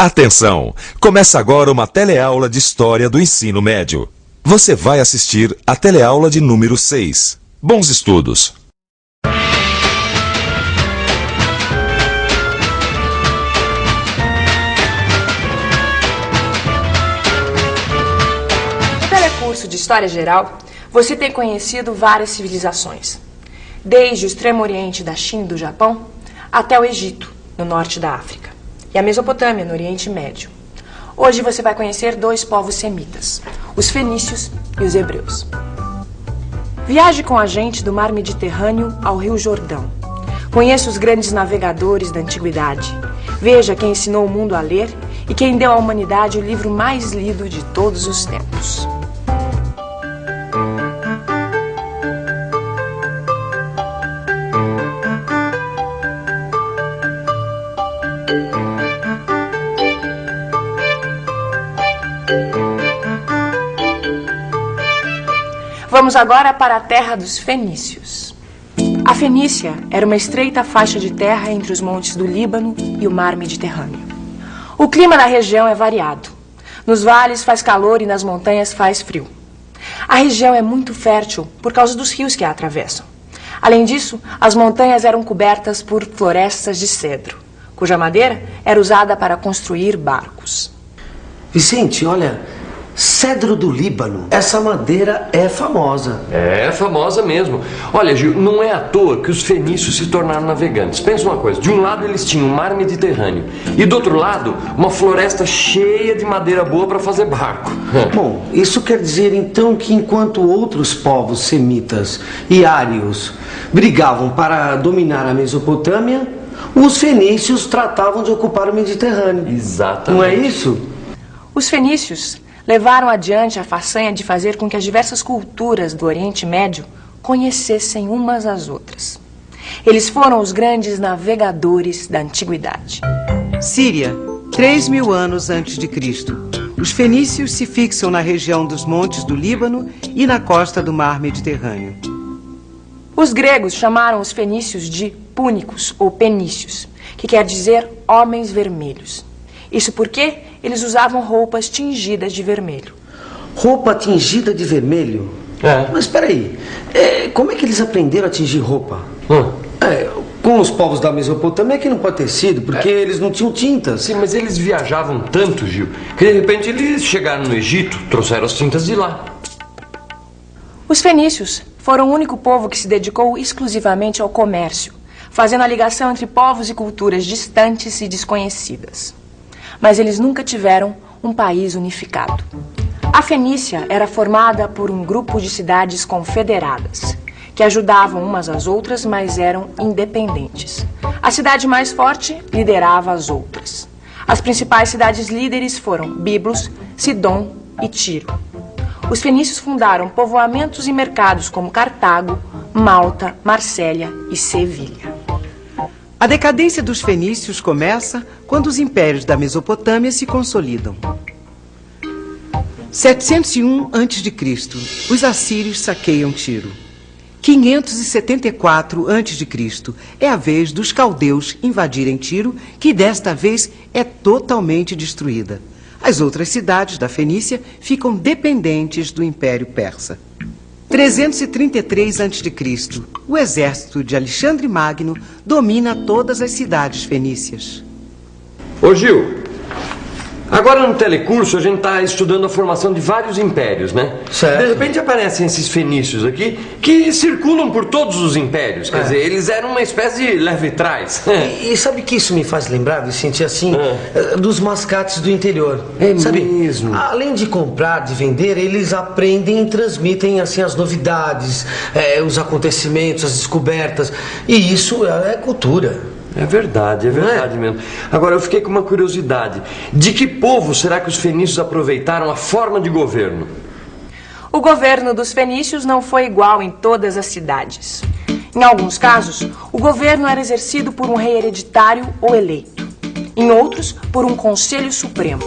Atenção! Começa agora uma teleaula de História do Ensino Médio. Você vai assistir a teleaula de número 6. Bons estudos! No telecurso de História Geral, você tem conhecido várias civilizações. Desde o extremo oriente da China e do Japão, até o Egito, no norte da África. E a Mesopotâmia, no Oriente Médio. Hoje você vai conhecer dois povos semitas, os fenícios e os hebreus. Viaje com a gente do mar Mediterrâneo ao Rio Jordão. Conheça os grandes navegadores da antiguidade. Veja quem ensinou o mundo a ler e quem deu à humanidade o livro mais lido de todos os tempos. Vamos agora para a terra dos fenícios. A Fenícia era uma estreita faixa de terra entre os montes do Líbano e o mar Mediterrâneo. O clima da região é variado. Nos vales faz calor e nas montanhas faz frio. A região é muito fértil por causa dos rios que a atravessam. Além disso, as montanhas eram cobertas por florestas de cedro, cuja madeira era usada para construir barcos. Vicente, olha, cedro do Líbano, essa madeira é famosa. É famosa mesmo. Olha, Gil, não é à toa que os fenícios se tornaram navegantes. Pensa uma coisa, de um lado eles tinham o mar Mediterrâneo e do outro lado uma floresta cheia de madeira boa para fazer barco. Bom, isso quer dizer então que enquanto outros povos semitas e ários brigavam para dominar a Mesopotâmia, os fenícios tratavam de ocupar o Mediterrâneo. Exatamente. Não é isso? Os fenícios levaram adiante a façanha de fazer com que as diversas culturas do Oriente Médio conhecessem umas às outras. Eles foram os grandes navegadores da antiguidade. Síria, 3.000 anos antes de Cristo. Os fenícios se fixam na região dos montes do Líbano e na costa do mar Mediterrâneo. Os gregos chamaram os fenícios de púnicos ou penícios, que quer dizer homens vermelhos. Isso porque eles usavam roupas tingidas de vermelho. Roupa tingida de vermelho? É. Mas espera aí, como é que eles aprenderam a tingir roupa? Com os povos da Mesopotâmia que não pode ter sido, porque eles não tinham tintas. Sim, mas eles viajavam tanto, Gil, que de repente eles chegaram no Egito, trouxeram as tintas de lá. Os fenícios foram o único povo que se dedicou exclusivamente ao comércio, fazendo a ligação entre povos e culturas distantes e desconhecidas. Mas eles nunca tiveram um país unificado. A Fenícia era formada por um grupo de cidades confederadas, que ajudavam umas às outras, mas eram independentes. A cidade mais forte liderava as outras. As principais cidades líderes foram Biblos, Sidom e Tiro. Os fenícios fundaram povoamentos e mercados como Cartago, Malta, Marsella e Sevilha. A decadência dos fenícios começa quando os impérios da Mesopotâmia se consolidam. 701 a.C., os assírios saqueiam Tiro. 574 a.C. é a vez dos caldeus invadirem Tiro, que desta vez é totalmente destruída. As outras cidades da Fenícia ficam dependentes do Império Persa. 333 a.C., o exército de Alexandre Magno domina todas as cidades fenícias. Ô Gil, agora no telecurso a gente está estudando a formação de vários impérios, né? Certo. De repente aparecem esses fenícios aqui que circulam por todos os impérios. Quer dizer, eles eram uma espécie de leva e trás. E sabe que isso me faz lembrar, Vicente, assim, dos mascates do interior. É sabe, mesmo? Além de comprar, de vender, eles aprendem e transmitem assim as novidades, os acontecimentos, as descobertas. E isso é cultura. É verdade mesmo. Agora, eu fiquei com uma curiosidade. De que povo será que os fenícios aproveitaram a forma de governo? O governo dos fenícios não foi igual em todas as cidades. Em alguns casos, o governo era exercido por um rei hereditário ou eleito. Em outros, por um conselho supremo.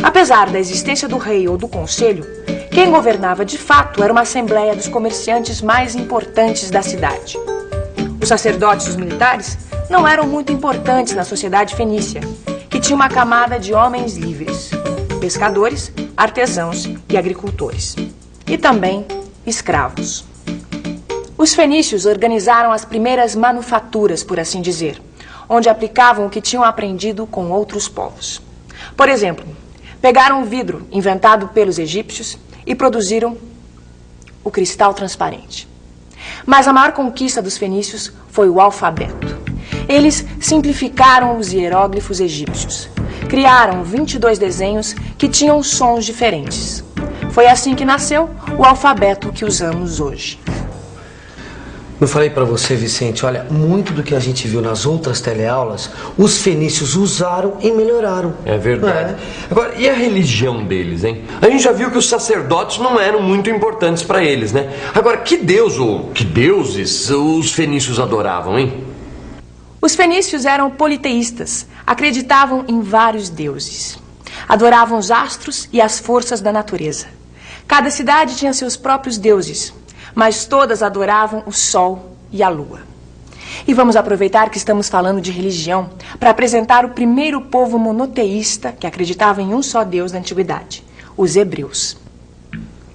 Apesar da existência do rei ou do conselho, quem governava de fato era uma assembleia dos comerciantes mais importantes da cidade. Os sacerdotes e os militares não eram muito importantes na sociedade fenícia, que tinha uma camada de homens livres, pescadores, artesãos e agricultores, e também escravos. Os fenícios organizaram as primeiras manufaturas, por assim dizer, onde aplicavam o que tinham aprendido com outros povos. Por exemplo, pegaram o vidro inventado pelos egípcios e produziram o cristal transparente. Mas a maior conquista dos fenícios foi o alfabeto. Eles simplificaram os hieróglifos egípcios. Criaram 22 desenhos que tinham sons diferentes. Foi assim que nasceu o alfabeto que usamos hoje. Eu falei para você, Vicente, olha, muito do que a gente viu nas outras teleaulas, os fenícios usaram e melhoraram. É verdade. Agora, e a religião deles, hein? A gente já viu que os sacerdotes não eram muito importantes para eles, né? Agora, que deus ou que deuses os fenícios adoravam, hein? Os fenícios eram politeístas, acreditavam em vários deuses. Adoravam os astros e as forças da natureza. Cada cidade tinha seus próprios deuses, mas todas adoravam o sol e a lua. E vamos aproveitar que estamos falando de religião para apresentar o primeiro povo monoteísta que acreditava em um só Deus da antiguidade, os hebreus.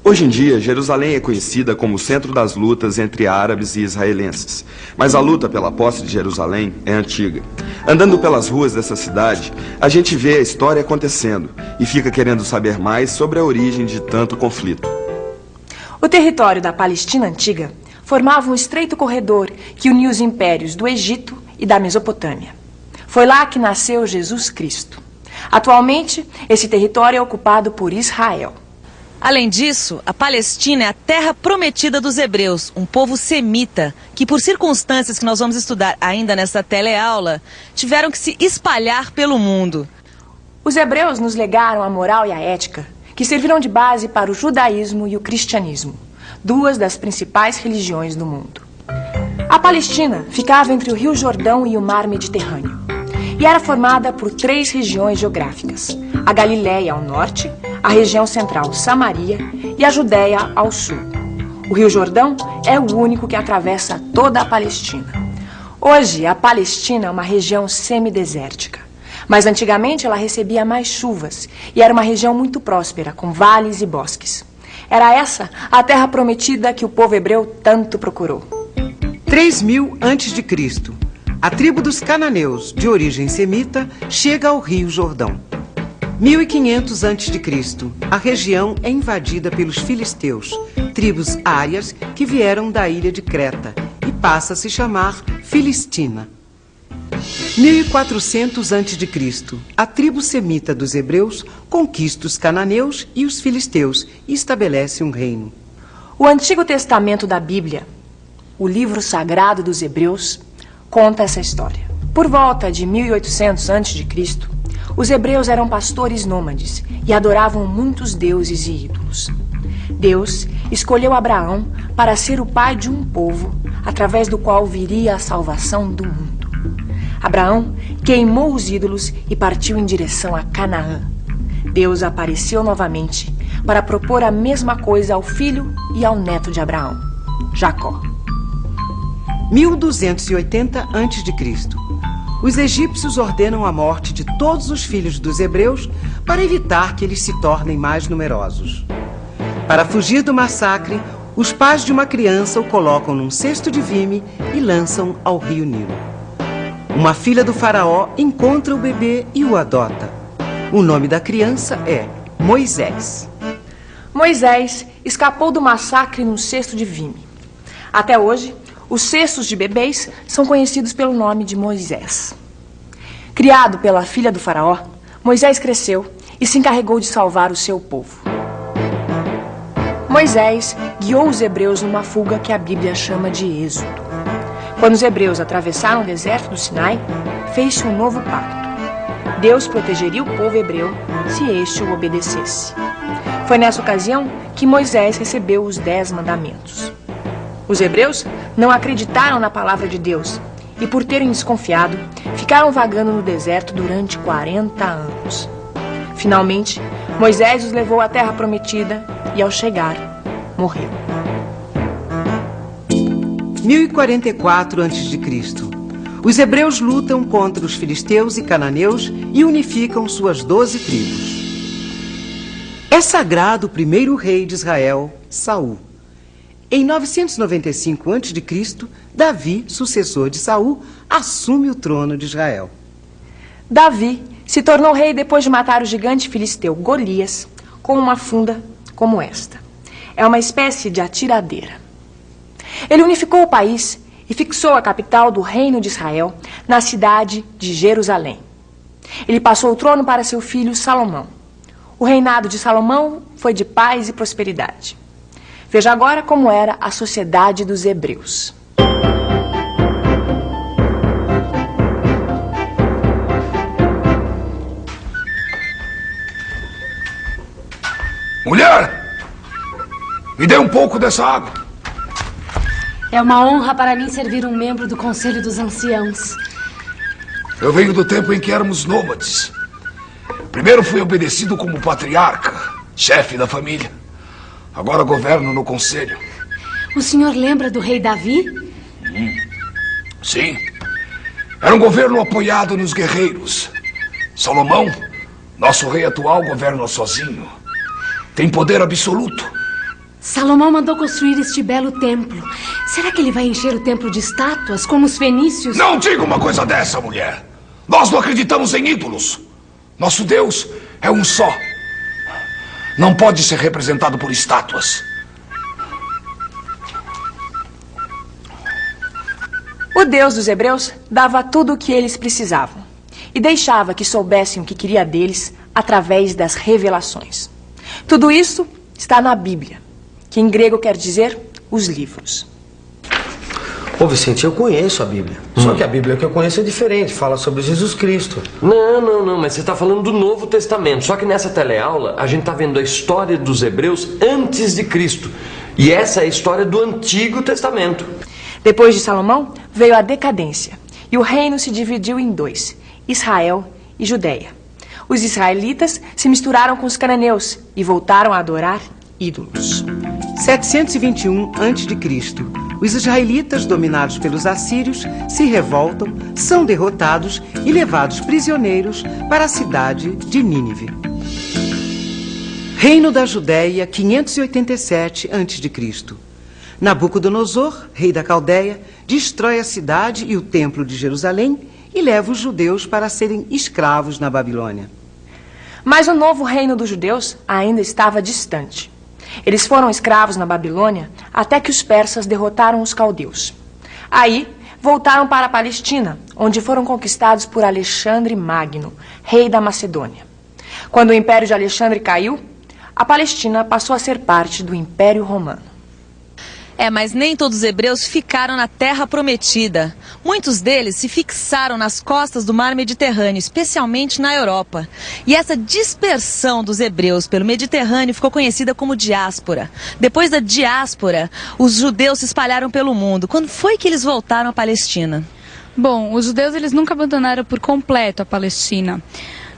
Hoje em dia, Jerusalém é conhecida como o centro das lutas entre árabes e israelenses. Mas a luta pela posse de Jerusalém é antiga. Andando pelas ruas dessa cidade, a gente vê a história acontecendo e fica querendo saber mais sobre a origem de tanto conflito. O território da Palestina antiga formava um estreito corredor que unia os impérios do Egito e da Mesopotâmia. Foi lá que nasceu Jesus Cristo. Atualmente, esse território é ocupado por Israel. Além disso, a Palestina é a terra prometida dos hebreus, um povo semita, que por circunstâncias que nós vamos estudar ainda nesta teleaula, tiveram que se espalhar pelo mundo. Os hebreus nos legaram a moral e a ética, que serviram de base para o judaísmo e o cristianismo, duas das principais religiões do mundo. A Palestina ficava entre o Rio Jordão e o Mar Mediterrâneo, e era formada por 3 regiões geográficas: a Galiléia ao norte, a região central Samaria e a Judéia ao sul. O Rio Jordão é o único que atravessa toda a Palestina. Hoje, a Palestina é uma região semidesértica, mas antigamente ela recebia mais chuvas e era uma região muito próspera, com vales e bosques. Era essa a terra prometida que o povo hebreu tanto procurou. 3000 a.C., a tribo dos cananeus, de origem semita, chega ao Rio Jordão. 1500 a.C., a região é invadida pelos filisteus, tribos árias que vieram da ilha de Creta, e passa a se chamar Filistina. 1400 a.C., a tribo semita dos hebreus conquista os cananeus e os filisteus e estabelece um reino. O Antigo Testamento da Bíblia, o livro sagrado dos hebreus, conta essa história. Por volta de 1800 a.C., os hebreus eram pastores nômades e adoravam muitos deuses e ídolos. Deus escolheu Abraão para ser o pai de um povo através do qual viria a salvação do mundo. Abraão queimou os ídolos e partiu em direção a Canaã. Deus apareceu novamente para propor a mesma coisa ao filho e ao neto de Abraão, Jacó. 1280 a.C., os egípcios ordenam a morte de todos os filhos dos hebreus para evitar que eles se tornem mais numerosos. Para fugir do massacre, os pais de uma criança o colocam num cesto de vime e lançam ao rio Nilo. Uma filha do faraó encontra o bebê e o adota. O nome da criança é Moisés. Moisés escapou do massacre num cesto de vime. Até hoje, os cestos de bebês são conhecidos pelo nome de Moisés. Criado pela filha do faraó, Moisés cresceu e se encarregou de salvar o seu povo. Moisés guiou os hebreus numa fuga que a Bíblia chama de Êxodo. Quando os hebreus atravessaram o deserto do Sinai, fez-se um novo pacto. Deus protegeria o povo hebreu se este o obedecesse. Foi nessa ocasião que Moisés recebeu os 10 mandamentos. Os hebreus não acreditaram na palavra de Deus e, por terem desconfiado, ficaram vagando no deserto durante 40 anos. Finalmente, Moisés os levou à terra prometida e, ao chegar, morreu. 1044 a.C., Os hebreus lutam contra os filisteus e cananeus e unificam suas 12 tribos. É sagrado o primeiro rei de Israel, Saul. Em 995 a.C., Davi, sucessor de Saul, assume o trono de Israel. Davi se tornou rei depois de matar o gigante filisteu Golias com uma funda como esta. É uma espécie de atiradeira. Ele unificou o país e fixou a capital do reino de Israel na cidade de Jerusalém. Ele passou o trono para seu filho Salomão. O reinado de Salomão foi de paz e prosperidade. Veja agora como era a sociedade dos hebreus. Mulher! Me dê um pouco dessa água. É uma honra para mim servir um membro do Conselho dos Anciãos. Eu venho do tempo em que éramos nômades. Primeiro fui obedecido como patriarca, chefe da família. Agora governo no conselho. O senhor lembra do rei Davi? Sim. Era um governo apoiado nos guerreiros. Salomão, nosso rei atual, governa sozinho. Tem poder absoluto. Salomão mandou construir este belo templo. Será que ele vai encher o templo de estátuas, como os fenícios? Não diga uma coisa dessa, mulher. Nós não acreditamos em ídolos. Nosso Deus é um só. Não pode ser representado por estátuas. O Deus dos hebreus dava tudo o que eles precisavam e deixava que soubessem o que queria deles através das revelações. Tudo isso está na Bíblia, que em grego quer dizer os livros. Ô Vicente, eu conheço a Bíblia. Só que a Bíblia que eu conheço é diferente, fala sobre Jesus Cristo. Não, mas você está falando do Novo Testamento. Só que nessa teleaula a gente está vendo a história dos hebreus antes de Cristo. E essa é a história do Antigo Testamento. Depois de Salomão, veio a decadência, e o reino se dividiu em dois, Israel e Judeia. Os israelitas se misturaram com os cananeus e voltaram a adorar ídolos. 721 a.C., os israelitas, dominados pelos assírios, se revoltam, são derrotados e levados prisioneiros para a cidade de Nínive. Reino da Judéia, 587 a.C. Nabucodonosor, rei da Caldeia, destrói a cidade e o templo de Jerusalém e leva os judeus para serem escravos na Babilônia. Mas o novo reino dos judeus ainda estava distante. Eles foram escravos na Babilônia até que os persas derrotaram os caldeus. Aí, voltaram para a Palestina, onde foram conquistados por Alexandre Magno, rei da Macedônia. Quando o Império de Alexandre caiu, a Palestina passou a ser parte do Império Romano. Mas nem todos os hebreus ficaram na Terra Prometida. Muitos deles se fixaram nas costas do Mar Mediterrâneo, especialmente na Europa. E essa dispersão dos hebreus pelo Mediterrâneo ficou conhecida como diáspora. Depois da diáspora, os judeus se espalharam pelo mundo. Quando foi que eles voltaram à Palestina? Bom, os judeus eles nunca abandonaram por completo a Palestina.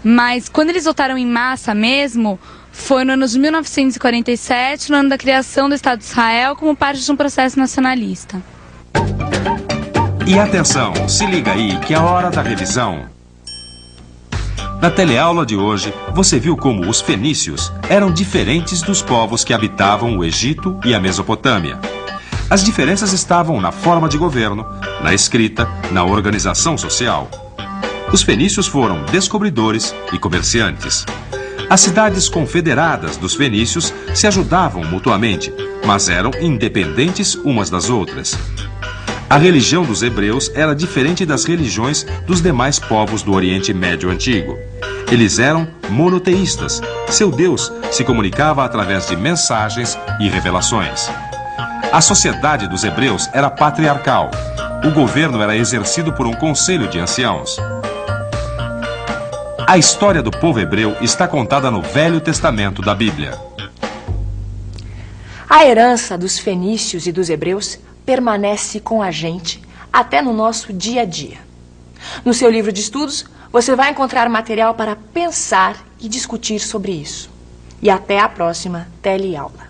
Mas quando eles voltaram em massa mesmo, foi no ano de 1947, no ano da criação do Estado de Israel, como parte de um processo nacionalista. E atenção, se liga aí que é a hora da revisão. Na teleaula de hoje, você viu como os fenícios eram diferentes dos povos que habitavam o Egito e a Mesopotâmia. As diferenças estavam na forma de governo, na escrita, na organização social. Os fenícios foram descobridores e comerciantes. As cidades confederadas dos fenícios se ajudavam mutuamente, mas eram independentes umas das outras. A religião dos hebreus era diferente das religiões dos demais povos do Oriente Médio Antigo. Eles eram monoteístas. Seu Deus se comunicava através de mensagens e revelações. A sociedade dos hebreus era patriarcal. O governo era exercido por um conselho de anciãos. A história do povo hebreu está contada no Velho Testamento da Bíblia. A herança dos fenícios e dos hebreus permanece com a gente até no nosso dia a dia. No seu livro de estudos, você vai encontrar material para pensar e discutir sobre isso. E até a próxima teleaula.